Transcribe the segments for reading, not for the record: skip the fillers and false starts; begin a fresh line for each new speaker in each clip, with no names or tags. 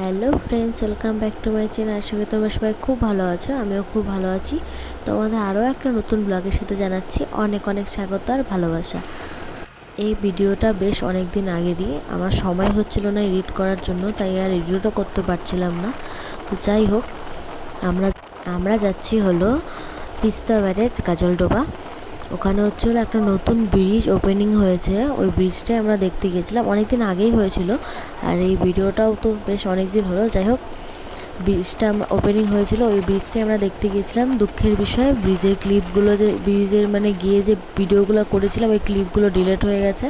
Hello friends, welcome back to my channel. আশা করি তোমরা সবাই খুব ভালো আছো। আমিও খুব ভালো আছি। তোমাদের আরও একটা নতুন ব্লগের সাথে জানাচ্ছি অনেক অনেক স্বাগত আর ভালোবাসা। এই ভিডিওটা বেশ অনেক দিন আগেরই, আমার সময় হচ্ছিল না এডিট করার জন্য, তাই আর এডিটও করতে পারছিলাম না। তো যাই হোক, আমরা যাচ্ছি হলো তিস্তা ব্যারেজ গাজলডোবা। ওখানে হচ্ছে একটা নতুন ব্রিজ ওপেনিং হয়েছে, ওই ব্রিজটাই আমরা দেখতে গিয়েছিলাম। অনেক দিন আগেই হয়েছিল, আর এই ভিডিওটাও তো বেশ অনেক দিন হলো। যাই হোক, ব্রিজটা আমরা ওপেনিং হয়েছিল, ওই ব্রিজটাই আমরা দেখতে গিয়েছিলাম। দুঃখের বিষয়, ব্রিজের ক্লিপগুলো যে ব্রিজের গিয়ে যে ভিডিওগুলো করেছিলাম, ওই ক্লিপগুলো ডিলিট হয়ে গেছে।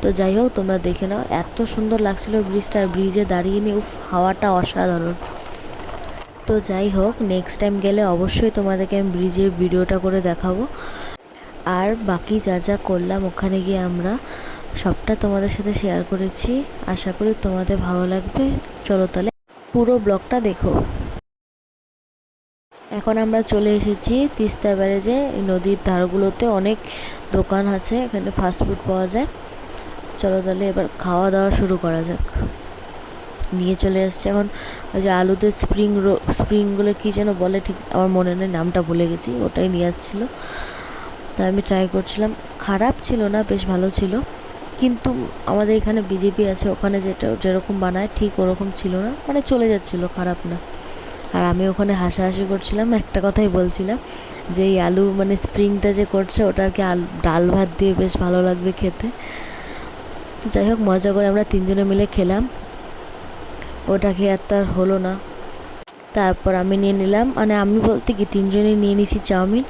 তো যাই হোক, তোমরা দেখে নাও, এত সুন্দর লাগছিল ব্রিজটা। আর ব্রিজে দাঁড়িয়ে নিয়ে হাওয়াটা অসাধারণ। তো যাই হোক, নেক্সট টাইম গেলে অবশ্যই তোমাদেরকে আমি ব্রিজের ভিডিওটা করে দেখাবো। আর বাকি যা যা করলাম ওখানে গিয়ে আমরা সবটা তোমাদের সাথে শেয়ার করেছি। আশা করি তোমাদের ভালো লাগবে। চলো তাহলে পুরো ব্লগটা দেখো। এখন আমরা চলে এসেছি তিস্তা ব্যারেজে। নদীর ধারগুলোতে অনেক দোকান আছে, এখানে ফাস্টফুড পাওয়া যায়। চলো তাহলে এবার খাওয়া দাওয়া শুরু করা যাক। নিয়ে চলে আসছে এখন ওই যে আলুতে স্প্রিংগুলো কী যেন বলে, ঠিক আমার মনে নেই, নামটা ভুলে গেছি। ওটাই নিয়ে আসছিলো, তাই আমি ট্রাই করছিলাম। খারাপ ছিল না, বেশ ভালো ছিল। কিন্তু আমাদের এখানে বিজেপি আছে, ওখানে যেরকম বানায় ঠিক ওরকম ছিল না, চলে যাচ্ছিলো, খারাপ না। আর আমি ওখানে হাসাহাসি করছিলাম, একটা কথাই বলছিলাম যে এই আলু স্প্রিংটা যে করছে, ওটা আর কি ডাল ভাত দিয়ে বেশ ভালো লাগবে খেতে। যাই হোক, মজা করে আমরা তিনজনে মিলে খেলাম। ওটা খেয়ে আর তার হলো না। তারপর আমি নিয়ে নিলাম, আমি বলতে কি তিনজনে নিয়ে নিছি চাউমিন।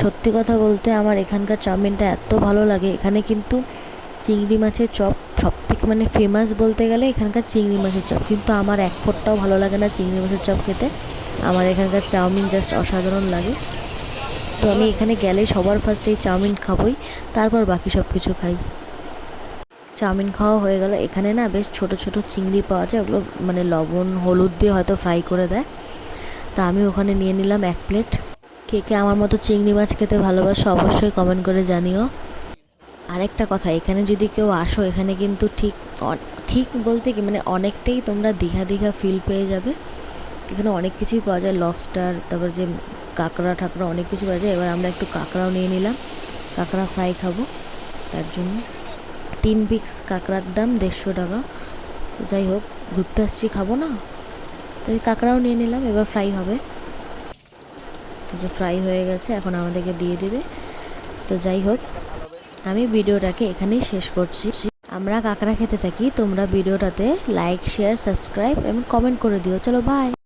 সত্যি কথা বলতে আমার এখানকার চাউমিনটা এত ভালো লাগে। এখানে কিন্তু চিংড়ি মাছের চপ সব থেকে ফেমাস বলতে গেলে এখানকার চিংড়ি মাছের চপ, কিন্তু আমার এক ফোঁটাও ভালো লাগে না চিংড়ি মাছের চপ খেতে। আমার এখানকার চাউমিন জাস্ট অসাধারণ লাগে। তো আমি এখানে গেলে সবার ফার্স্টে এই চাউমিন খাবই, তারপর বাকি সব কিছু খাই। চাউমিন খাওয়া হয়ে গেল। এখানে না বেশ ছোট ছোট চিংড়ি পাওয়া যায়, ওগুলো লবণ হলুদ দিয়ে হয়তো ফ্রাই করে দেয়। তা আমি ওখানে নিয়ে নিলাম 1 প্লেট। কে কে আমার মতো চিংড়ি মাছ খেতে ভালোবাসো অবশ্যই কমেন্ট করে জানিও। আরেকটা কথা, এখানে যদি কেউ আসো, এখানে কিন্তু ঠিক বলতে কি অনেকটাই তোমরা দীঘা দীঘা ফিল পেয়ে যাবে। এখানে অনেক কিছুই পাওয়া যায়, লবস্টার, তারপর যে কাঁকড়া ঠাকড়া অনেক কিছু পাওয়া যায়। এবার আমরা একটু কাঁকড়াও নিয়ে নিলাম, কাঁকড়া ফ্রাই খাবো। তার জন্য 3 পিস কাঁকড়ার দাম 150 টাকা। তো যাই হোক, ঘুরতে আসছি, খাবো না, তাই কাঁকড়াও নিয়ে নিলাম। এবার ফ্রাই হবে, যে ফ্রাই হয়ে গেছে, এখন আমাদেরকে দিয়ে দেবে। তো যাই হোক, আমি ভিডিওটাকে এখানেই শেষ করছি। আমরা কাঁকড়া খেতে থাকি, তোমরা ভিডিওটাতে লাইক, শেয়ার, সাবস্ক্রাইব এবং কমেন্ট করে দিও। চলো বাই।